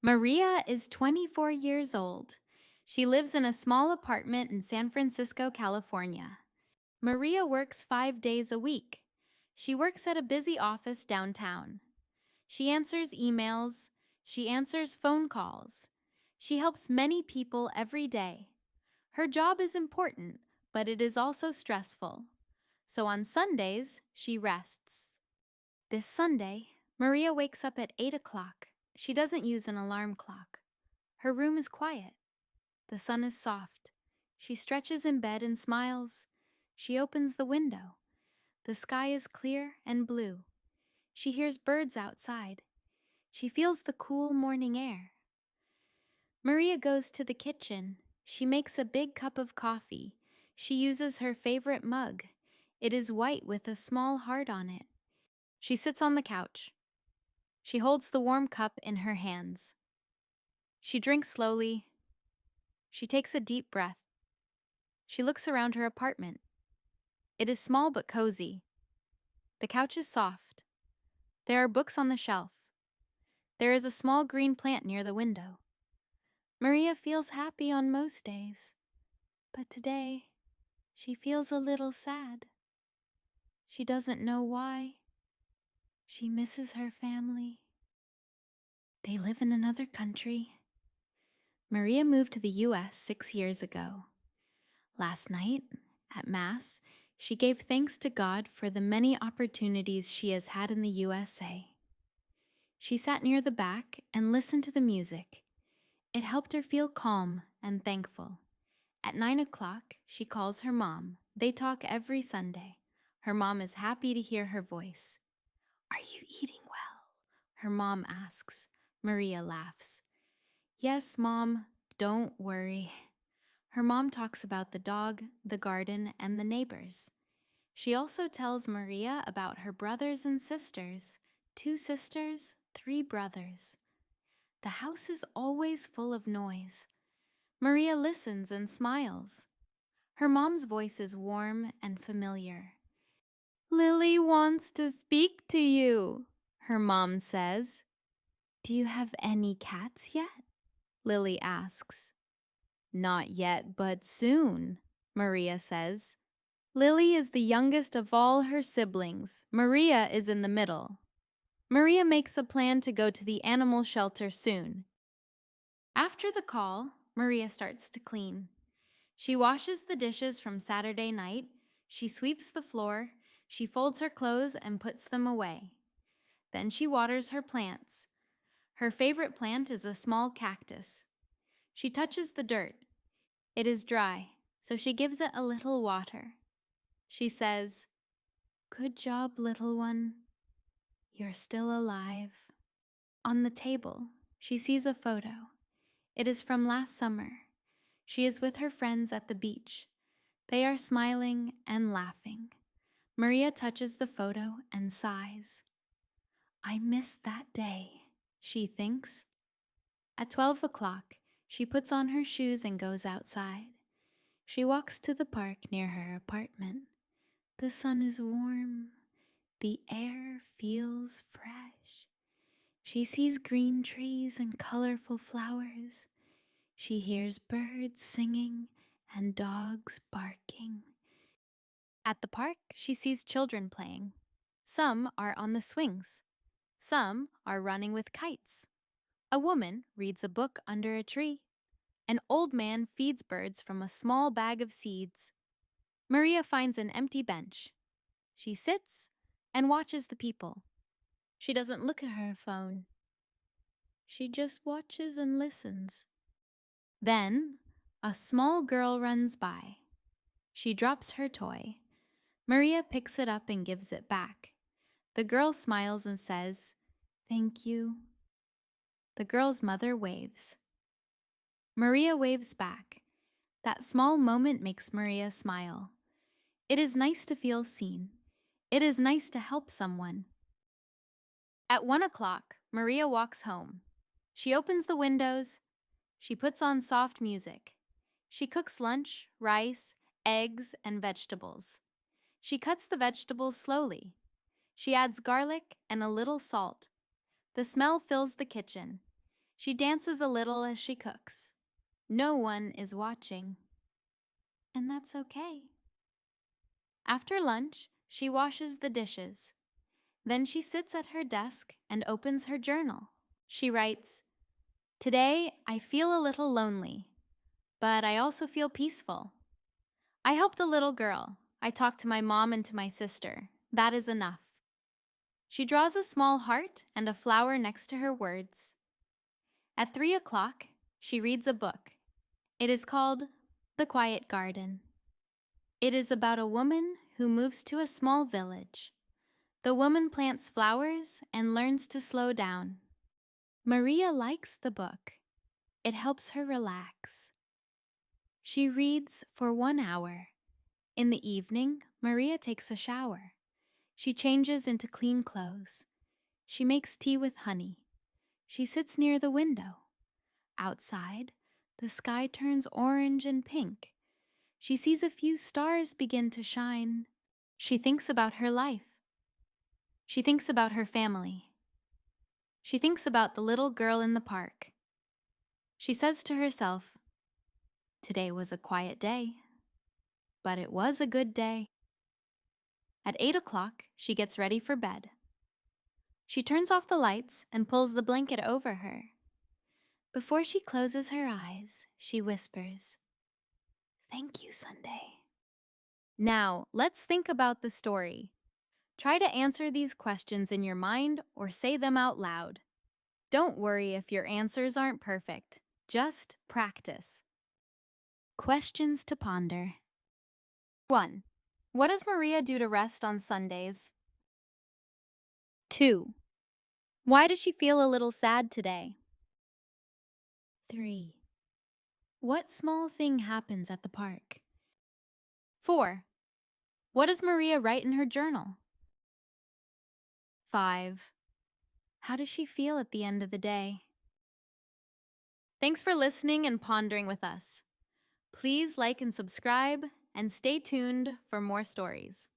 Maria is 24 years old. She lives in a small apartment in San Francisco, California. Maria works 5 days a week. She works at a busy office downtown. She answers emails. She answers phone calls. She helps many people every day. Her job is important, but it is also stressful. So on Sundays, she rests. This Sunday, Maria wakes up at 8 o'clock. She doesn't use an alarm clock. Her room is quiet. The sun is soft. She stretches in bed and smiles. She opens the window. The sky is clear and blue. She hears birds outside. She feels the cool morning air. Maria goes to the kitchen. She makes a big cup of coffee. She uses her favorite mug. It is white with a small heart on it. She sits on the couch. She holds the warm cup in her hands. She drinks slowly. She takes a deep breath. She looks around her apartment. It is small but cozy. The couch is soft. There are books on the shelf. There is a small green plant near the window. Maria feels happy on most days, but today she feels a little sad. She doesn't know why. She misses her family. They live in another country. Maria moved to the U.S. 6 years ago. Last night, at Mass, she gave thanks to God for the many opportunities she has had in the USA. She sat near the back and listened to the music. It helped her feel calm and thankful. At 9 o'clock, she calls her mom. They talk every Sunday. Her mom is happy to hear her voice. "Are you eating well?" her mom asks. Maria laughs. "Yes, Mom, don't worry." Her mom talks about the dog, the garden, and the neighbors. She also tells Maria about her brothers and sisters, 2 sisters, 3 brothers. The house is always full of noise. Maria listens and smiles. Her mom's voice is warm and familiar. "Lily wants to speak to you," her mom says. "Do you have any cats yet?" Lily asks. "Not yet, but soon," Maria says. Lily is the youngest of all her siblings. Maria is in the middle. Maria makes a plan to go to the animal shelter soon. After the call, Maria starts to clean. She washes the dishes from Saturday night. She sweeps the floor. She folds her clothes and puts them away. Then she waters her plants. Her favorite plant is a small cactus. She touches the dirt. It is dry, so she gives it a little water. She says, "Good job, little one. You're still alive." On the table, she sees a photo. It is from last summer. She is with her friends at the beach. They are smiling and laughing. Maria touches the photo and sighs. "I missed that day," she thinks. At 12 o'clock, she puts on her shoes and goes outside. She walks to the park near her apartment. The sun is warm. The air feels fresh. She sees green trees and colorful flowers. She hears birds singing and dogs barking. At the park, she sees children playing. Some are on the swings. Some are running with kites. A woman reads a book under a tree. An old man feeds birds from a small bag of seeds. Maria finds an empty bench. She sits and watches the people. She doesn't look at her phone. She just watches and listens. Then, a small girl runs by. She drops her toy. Maria picks it up and gives it back. The girl smiles and says, "Thank you." The girl's mother waves. Maria waves back. That small moment makes Maria smile. It is nice to feel seen. It is nice to help someone. At 1 o'clock, Maria walks home. She opens the windows. She puts on soft music. She cooks lunch, rice, eggs, and vegetables. She cuts the vegetables slowly. She adds garlic and a little salt. The smell fills the kitchen. She dances a little as she cooks. No one is watching, and that's okay. After lunch, she washes the dishes. Then she sits at her desk and opens her journal. She writes, "Today I feel a little lonely, but I also feel peaceful. I helped a little girl. I talked to my mom and to my sister. That is enough." She draws a small heart and a flower next to her words. At 3 o'clock, she reads a book. It is called The Quiet Garden. It is about a woman who moves to a small village. The woman plants flowers and learns to slow down. Maria likes the book. It helps her relax. She reads for 1 hour. In the evening, Maria takes a shower. She changes into clean clothes. She makes tea with honey. She sits near the window. Outside, the sky turns orange and pink. She sees a few stars begin to shine. She thinks about her life. She thinks about her family. She thinks about the little girl in the park. She says to herself, "Today was a quiet day, but it was a good day." At 8 o'clock, she gets ready for bed. She turns off the lights and pulls the blanket over her. Before she closes her eyes, she whispers, "Thank you, Sunday." Now, let's think about the story. Try to answer these questions in your mind or say them out loud. Don't worry if your answers aren't perfect. Just practice. Questions to ponder. 1. What does Maria do to rest on Sundays? 2. Why does she feel a little sad today? 3. What small thing happens at the park? 4. What does Maria write in her journal? 5. How does she feel at the end of the day? Thanks for listening and pondering with us. Please like and subscribe, and stay tuned for more stories.